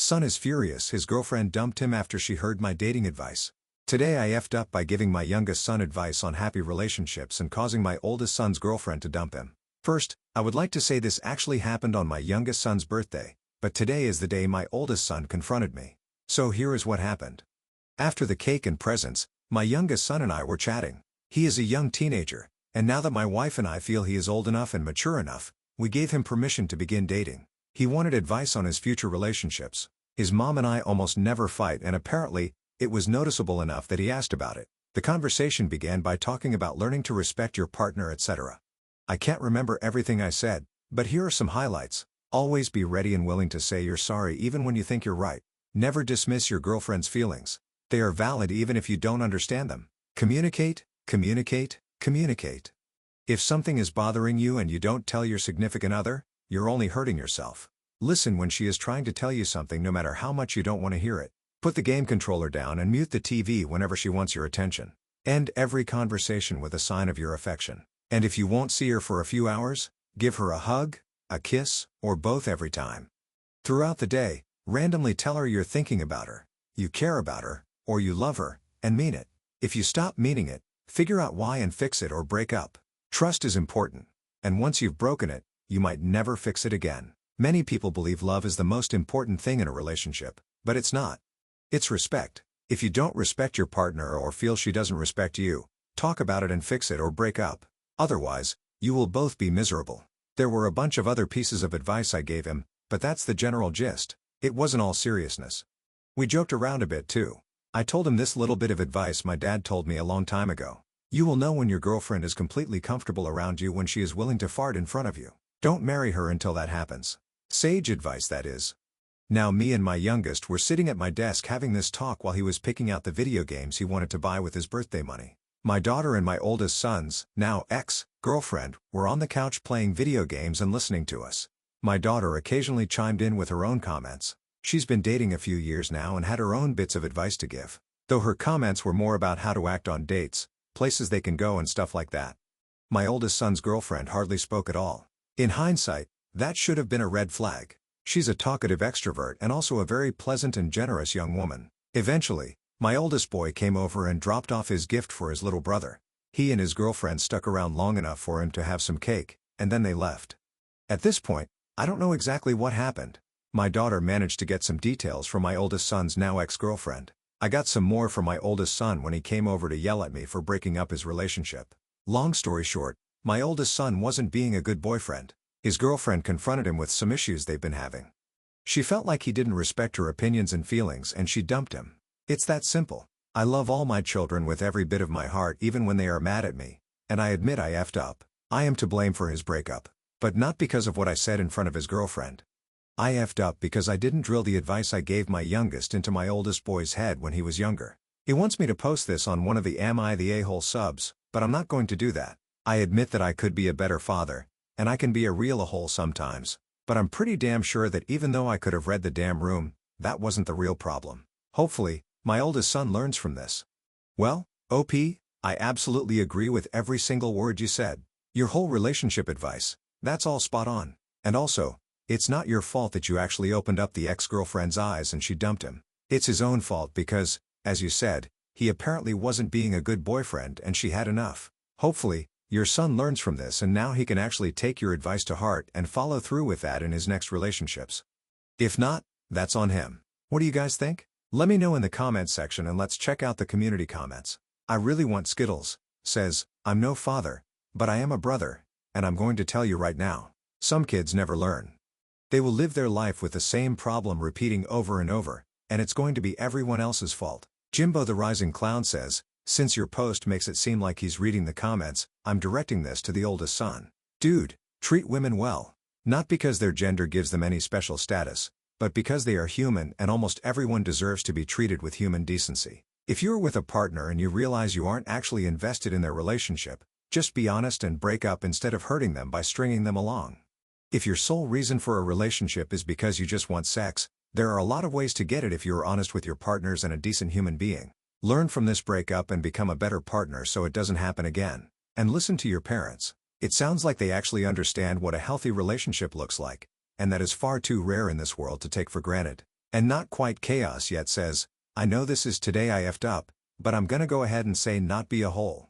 Son is furious his girlfriend dumped him after she heard my dating advice. Today I effed up by giving my youngest son advice on happy relationships and causing my oldest son's girlfriend to dump him. First, I would like to say this actually happened on my youngest son's birthday, but today is the day my oldest son confronted me. So here is what happened. After the cake and presents, my youngest son and I were chatting. He is a young teenager, and now that my wife and I feel he is old enough and mature enough, we gave him permission to begin dating. He wanted advice on his future relationships. His mom and I almost never fight, and apparently, it was noticeable enough that he asked about it. The conversation began by talking about learning to respect your partner, etc. I can't remember everything I said, but here are some highlights. Always be ready and willing to say you're sorry even when you think you're right. Never dismiss your girlfriend's feelings. They are valid even if you don't understand them. Communicate, communicate, communicate. If something is bothering you and you don't tell your significant other, you're only hurting yourself. Listen when she is trying to tell you something no matter how much you don't want to hear it. Put the game controller down and mute the TV whenever she wants your attention. End every conversation with a sign of your affection. And if you won't see her for a few hours, give her a hug, a kiss, or both every time. Throughout the day, randomly tell her you're thinking about her, you care about her, or you love her, and mean it. If you stop meaning it, figure out why and fix it or break up. Trust is important, and once you've broken it, you might never fix it again. Many people believe love is the most important thing in a relationship, but it's not. It's respect. If you don't respect your partner or feel she doesn't respect you, talk about it and fix it or break up. Otherwise, you will both be miserable. There were a bunch of other pieces of advice I gave him, but that's the general gist. It wasn't all seriousness. We joked around a bit too. I told him this little bit of advice my dad told me a long time ago. You will know when your girlfriend is completely comfortable around you when she is willing to fart in front of you. Don't marry her until that happens. Sage advice, that is. Now me and my youngest were sitting at my desk having this talk while he was picking out the video games he wanted to buy with his birthday money. My daughter and my oldest son's, now ex-girlfriend, were on the couch playing video games and listening to us. My daughter occasionally chimed in with her own comments. She's been dating a few years now and had her own bits of advice to give. Though her comments were more about how to act on dates, places they can go and stuff like that. My oldest son's girlfriend hardly spoke at all. In hindsight, that should have been a red flag. She's a talkative extrovert and also a very pleasant and generous young woman. Eventually, my oldest boy came over and dropped off his gift for his little brother. He and his girlfriend stuck around long enough for him to have some cake, and then they left. At this point, I don't know exactly what happened. My daughter managed to get some details from my oldest son's now ex-girlfriend. I got some more from my oldest son when he came over to yell at me for breaking up his relationship. Long story short, my oldest son wasn't being a good boyfriend. His girlfriend confronted him with some issues they've been having. She felt like he didn't respect her opinions and feelings and she dumped him. It's that simple. I love all my children with every bit of my heart even when they are mad at me, and I admit I effed up. I am to blame for his breakup, but not because of what I said in front of his girlfriend. I effed up because I didn't drill the advice I gave my youngest into my oldest boy's head when he was younger. He wants me to post this on one of the Am I the A-hole subs, but I'm not going to do that. I admit that I could be a better father, and I can be a real a-hole sometimes, but I'm pretty damn sure that even though I could have read the damn room, that wasn't the real problem. Hopefully, my oldest son learns from this. Well, OP, I absolutely agree with every single word you said. Your whole relationship advice, that's all spot on. And also, it's not your fault that you actually opened up the ex-girlfriend's eyes and she dumped him. It's his own fault because, as you said, he apparently wasn't being a good boyfriend and she had enough. Hopefully, your son learns from this and now he can actually take your advice to heart and follow through with that in his next relationships. If not, that's on him. What do you guys think? Let me know in the comments section and let's check out the community comments. I really want Skittles says, I'm no father, but I am a brother, and I'm going to tell you right now, some kids never learn. They will live their life with the same problem repeating over and over, and it's going to be everyone else's fault. Jimbo the Rising Clown says, since your post makes it seem like he's reading the comments, I'm directing this to the oldest son. Dude, treat women well. Not because their gender gives them any special status, but because they are human and almost everyone deserves to be treated with human decency. If you're with a partner and you realize you aren't actually invested in their relationship, just be honest and break up instead of hurting them by stringing them along. If your sole reason for a relationship is because you just want sex, there are a lot of ways to get it if you are honest with your partners and a decent human being. Learn from this breakup and become a better partner so it doesn't happen again. And listen to your parents. It sounds like they actually understand what a healthy relationship looks like, and that is far too rare in this world to take for granted. And not quite chaos yet says, I know this is today I effed up, but I'm gonna go ahead and say not be a hole.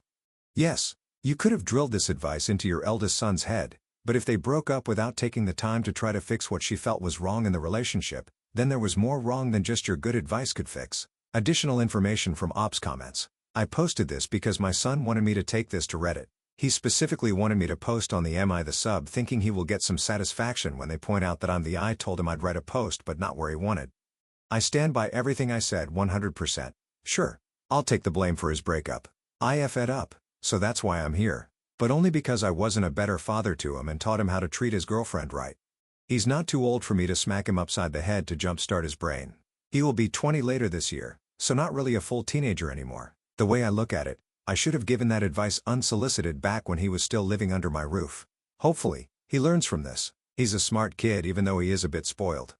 Yes, you could have drilled this advice into your eldest son's head, but if they broke up without taking the time to try to fix what she felt was wrong in the relationship, then there was more wrong than just your good advice could fix. Additional information from Ops comments. I posted this because my son wanted me to take this to Reddit. He specifically wanted me to post on the Am I the Sub, thinking he will get some satisfaction when they point out that I'm the I told him I'd write a post but not where he wanted. I stand by everything I said 100%. Sure, I'll take the blame for his breakup. I effed up, so that's why I'm here. But only because I wasn't a better father to him and taught him how to treat his girlfriend right. He's not too old for me to smack him upside the head to jumpstart his brain. He will be 20 later this year, so not really a full teenager anymore. The way I look at it, I should have given that advice unsolicited back when he was still living under my roof. Hopefully, he learns from this. He's a smart kid even though he is a bit spoiled.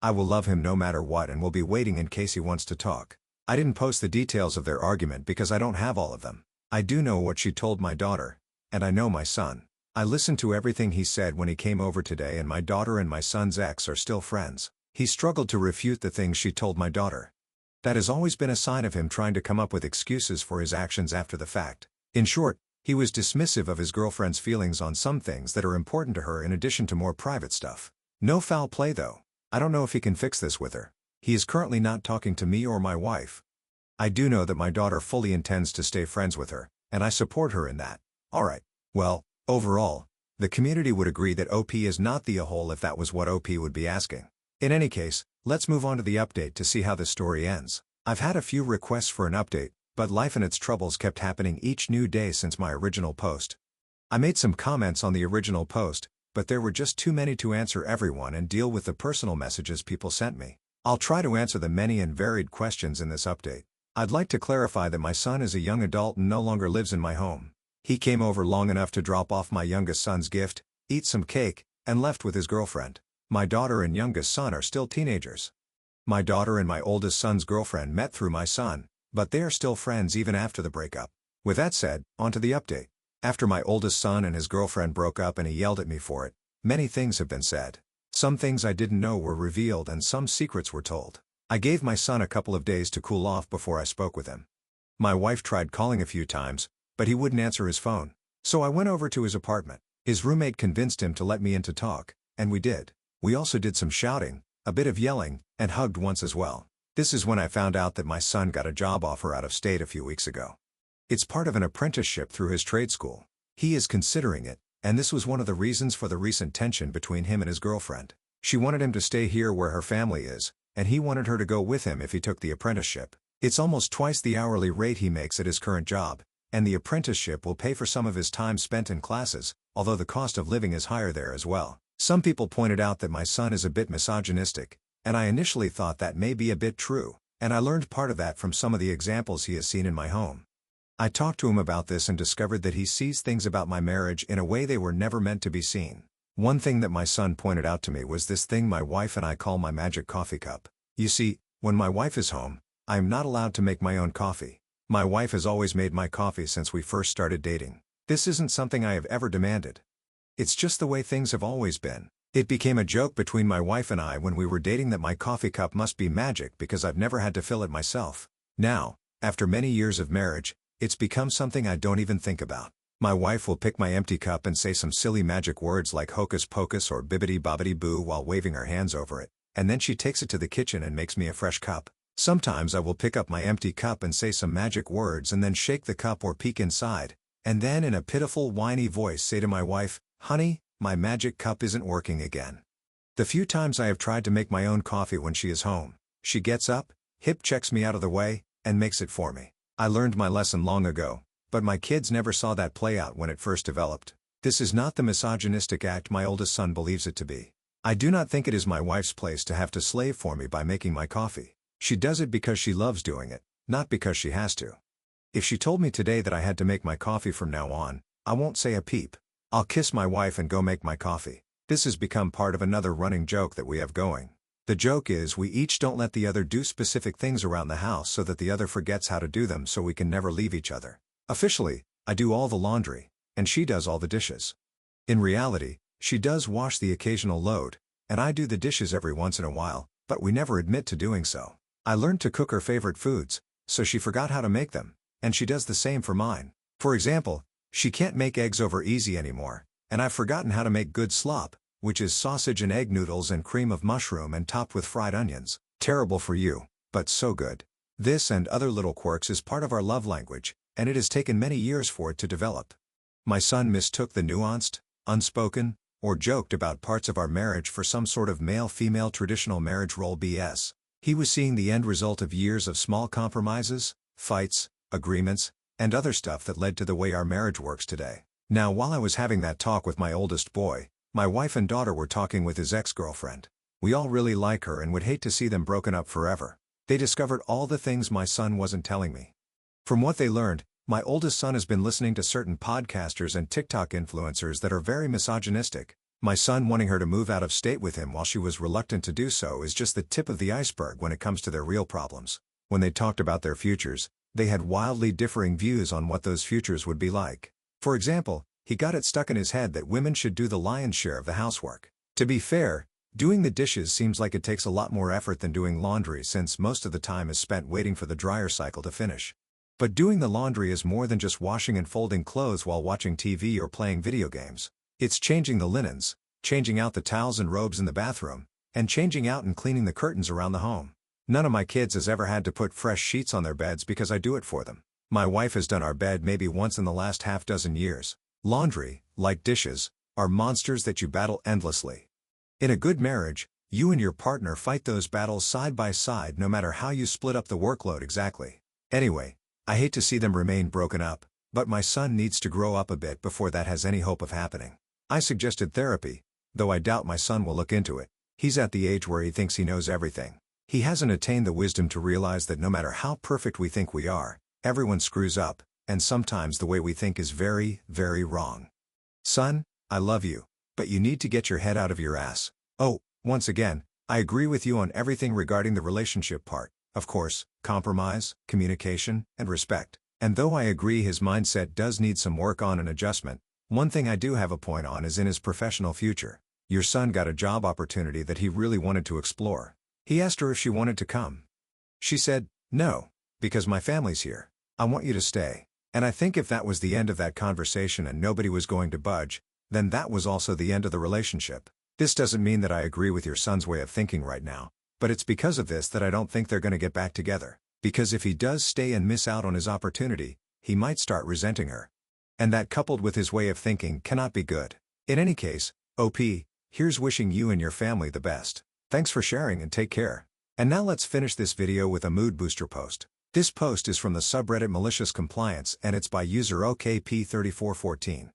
I will love him no matter what and will be waiting in case he wants to talk. I didn't post the details of their argument because I don't have all of them. I do know what she told my daughter, and I know my son. I listened to everything he said when he came over today, and my daughter and my son's ex are still friends. He struggled to refute the things she told my daughter. That has always been a sign of him trying to come up with excuses for his actions after the fact. In short, he was dismissive of his girlfriend's feelings on some things that are important to her in addition to more private stuff. No foul play though. I don't know if he can fix this with her. He is currently not talking to me or my wife. I do know that my daughter fully intends to stay friends with her, and I support her in that. Alright, well, overall, the community would agree that OP is not the a-hole if that was what OP would be asking. In any case, let's move on to the update to see how this story ends. I've had a few requests for an update, but life and its troubles kept happening each new day since my original post. I made some comments on the original post, but there were just too many to answer everyone and deal with the personal messages people sent me. I'll try to answer the many and varied questions in this update. I'd like to clarify that my son is a young adult and no longer lives in my home. He came over long enough to drop off my youngest son's gift, eat some cake, and left with his girlfriend. My daughter and youngest son are still teenagers. My daughter and my oldest son's girlfriend met through my son, but they are still friends even after the breakup. With that said, on to the update. After my oldest son and his girlfriend broke up and he yelled at me for it, many things have been said. Some things I didn't know were revealed and some secrets were told. I gave my son a couple of days to cool off before I spoke with him. My wife tried calling a few times, but he wouldn't answer his phone. So I went over to his apartment. His roommate convinced him to let me in to talk, and we did. We also did some shouting, a bit of yelling, and hugged once as well. This is when I found out that my son got a job offer out of state a few weeks ago. It's part of an apprenticeship through his trade school. He is considering it, and this was one of the reasons for the recent tension between him and his girlfriend. She wanted him to stay here where her family is, and he wanted her to go with him if he took the apprenticeship. It's almost twice the hourly rate he makes at his current job, and the apprenticeship will pay for some of his time spent in classes, although the cost of living is higher there as well. Some people pointed out that my son is a bit misogynistic, and I initially thought that may be a bit true, and I learned part of that from some of the examples he has seen in my home. I talked to him about this and discovered that he sees things about my marriage in a way they were never meant to be seen. One thing that my son pointed out to me was this thing my wife and I call my magic coffee cup. You see, when my wife is home, I am not allowed to make my own coffee. My wife has always made my coffee since we first started dating. This isn't something I have ever demanded. It's just the way things have always been. It became a joke between my wife and I when we were dating that my coffee cup must be magic because I've never had to fill it myself. Now, after many years of marriage, it's become something I don't even think about. My wife will pick my empty cup and say some silly magic words like hocus pocus or bibbidi bobbidi boo while waving her hands over it, and then she takes it to the kitchen and makes me a fresh cup. Sometimes I will pick up my empty cup and say some magic words and then shake the cup or peek inside, and then in a pitiful whiny voice say to my wife, "Honey, my magic cup isn't working again." The few times I have tried to make my own coffee when she is home, she gets up, hip checks me out of the way, and makes it for me. I learned my lesson long ago, but my kids never saw that play out when it first developed. This is not the misogynistic act my oldest son believes it to be. I do not think it is my wife's place to have to slave for me by making my coffee. She does it because she loves doing it, not because she has to. If she told me today that I had to make my coffee from now on, I won't say a peep. I'll kiss my wife and go make my coffee. This has become part of another running joke that we have going. The joke is we each don't let the other do specific things around the house so that the other forgets how to do them so we can never leave each other. Officially, I do all the laundry, and she does all the dishes. In reality, she does wash the occasional load, and I do the dishes every once in a while, but we never admit to doing so. I learned to cook her favorite foods, so she forgot how to make them, and she does the same for mine. For example, she can't make eggs over easy anymore, and I've forgotten how to make good slop, which is sausage and egg noodles and cream of mushroom and topped with fried onions. Terrible for you, but so good. This and other little quirks is part of our love language, and it has taken many years for it to develop. My son mistook the nuanced, unspoken, or joked about parts of our marriage for some sort of male-female traditional marriage role BS. He was seeing the end result of years of small compromises, fights, agreements, and other stuff that led to the way our marriage works today. Now, while I was having that talk with my oldest boy, my wife and daughter were talking with his ex-girlfriend. We all really like her and would hate to see them broken up forever. They discovered all the things my son wasn't telling me. From what they learned, my oldest son has been listening to certain podcasters and TikTok influencers that are very misogynistic. My son wanting her to move out of state with him while she was reluctant to do so is just the tip of the iceberg when it comes to their real problems. When they talked about their futures, they had wildly differing views on what those futures would be like. For example, he got it stuck in his head that women should do the lion's share of the housework. To be fair, doing the dishes seems like it takes a lot more effort than doing laundry since most of the time is spent waiting for the dryer cycle to finish. But doing the laundry is more than just washing and folding clothes while watching TV or playing video games. It's changing the linens, changing out the towels and robes in the bathroom, and changing out and cleaning the curtains around the home. None of my kids has ever had to put fresh sheets on their beds because I do it for them. My wife has done our bed maybe once in the last half dozen years. Laundry, like dishes, are monsters that you battle endlessly. In a good marriage, you and your partner fight those battles side by side no matter how you split up the workload exactly. Anyway, I hate to see them remain broken up, but my son needs to grow up a bit before that has any hope of happening. I suggested therapy, though I doubt my son will look into it. He's at the age where he thinks he knows everything. He hasn't attained the wisdom to realize that no matter how perfect we think we are, everyone screws up, and sometimes the way we think is very, very wrong. Son, I love you, but you need to get your head out of your ass. Oh, once again, I agree with you on everything regarding the relationship part. Of course, compromise, communication, and respect. And though I agree his mindset does need some work on and adjustment, one thing I do have a point on is in his professional future. Your son got a job opportunity that he really wanted to explore. He asked her if she wanted to come. She said, "No, because my family's here. I want you to stay." And I think if that was the end of that conversation and nobody was going to budge, then that was also the end of the relationship. This doesn't mean that I agree with your son's way of thinking right now, but it's because of this that I don't think they're going to get back together. Because if he does stay and miss out on his opportunity, he might start resenting her. And that coupled with his way of thinking cannot be good. In any case, OP, here's wishing you and your family the best. Thanks for sharing and take care. And now let's finish this video with a mood booster post. This post is from the subreddit Malicious Compliance and it's by user OKP3414.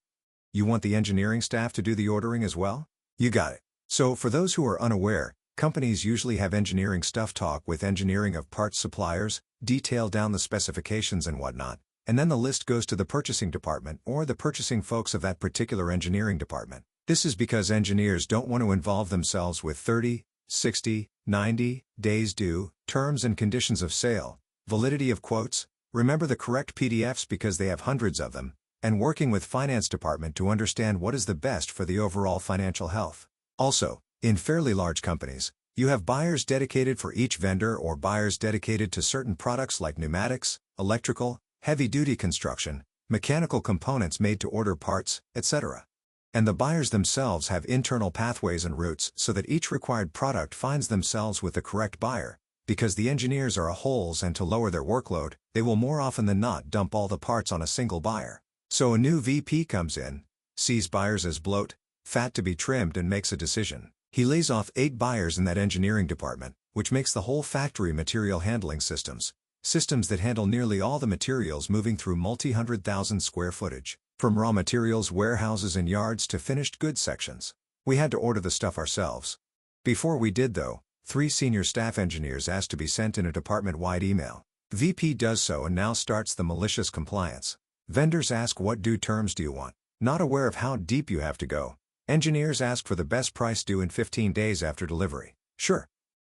You want the engineering staff to do the ordering as well? You got it. So for those who are unaware, companies usually have engineering stuff talk with engineering of parts suppliers, detail down the specifications and whatnot, and then the list goes to the purchasing department or the purchasing folks of that particular engineering department. This is because engineers don't want to involve themselves with 30, 60, 90 days due, terms and conditions of sale, validity of quotes, remember the correct PDFs because they have hundreds of them, and working with finance department to understand what is the best for the overall financial health. Also, in fairly large companies, you have buyers dedicated for each vendor or buyers dedicated to certain products like pneumatics, electrical, heavy-duty construction, mechanical components made to order parts, etc. And the buyers themselves have internal pathways and routes so that each required product finds themselves with the correct buyer. Because the engineers are a wholes and to lower their workload, they will more often than not dump all the parts on a single buyer. So a new VP comes in, sees buyers as bloat, fat to be trimmed and makes a decision. He lays off 8 buyers in that engineering department, which makes the whole factory material handling systems that handle nearly all the materials moving through multi-100,000 square footage, from raw materials warehouses and yards to finished goods sections. We had to order the stuff ourselves. Before we did though, 3 senior staff engineers asked to be sent in a department-wide email. VP does so and now starts the malicious compliance. Vendors ask what due terms do you want, not aware of how deep you have to go. Engineers ask for the best price due in 15 days after delivery. Sure.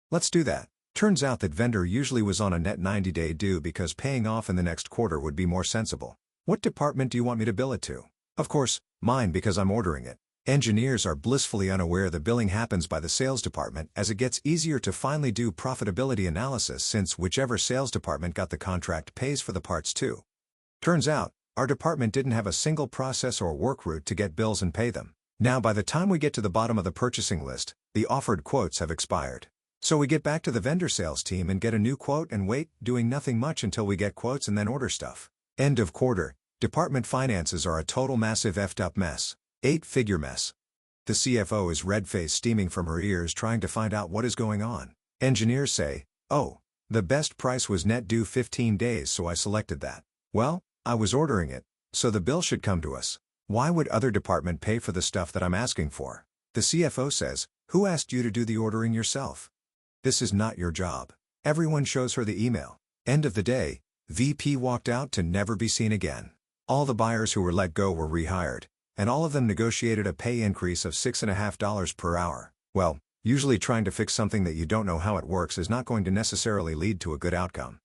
Let's do that. Turns out that vendor usually was on a net 90-day due because paying off in the next quarter would be more sensible. What department do you want me to bill it to? Of course, mine because I'm ordering it. Engineers are blissfully unaware the billing happens by the sales department as it gets easier to finally do profitability analysis since whichever sales department got the contract pays for the parts too. Turns out, our department didn't have a single process or work route to get bills and pay them. Now by the time we get to the bottom of the purchasing list, the offered quotes have expired. So we get back to the vendor sales team and get a new quote and wait, doing nothing much until we get quotes and then order stuff. End of quarter, department finances are a total massive effed up mess. 8-figure mess. The CFO is red-faced steaming from her ears trying to find out what is going on. Engineers say, "Oh, the best price was net due 15 days so I selected that. Well, I was ordering it, so the bill should come to us. Why would other department pay for the stuff that I'm asking for?" The CFO says, "Who asked you to do the ordering yourself? This is not your job." Everyone shows her the email. End of the day, VP walked out to never be seen again. All the buyers who were let go were rehired, and all of them negotiated a pay increase of $6.50 per hour. Well, usually trying to fix something that you don't know how it works is not going to necessarily lead to a good outcome.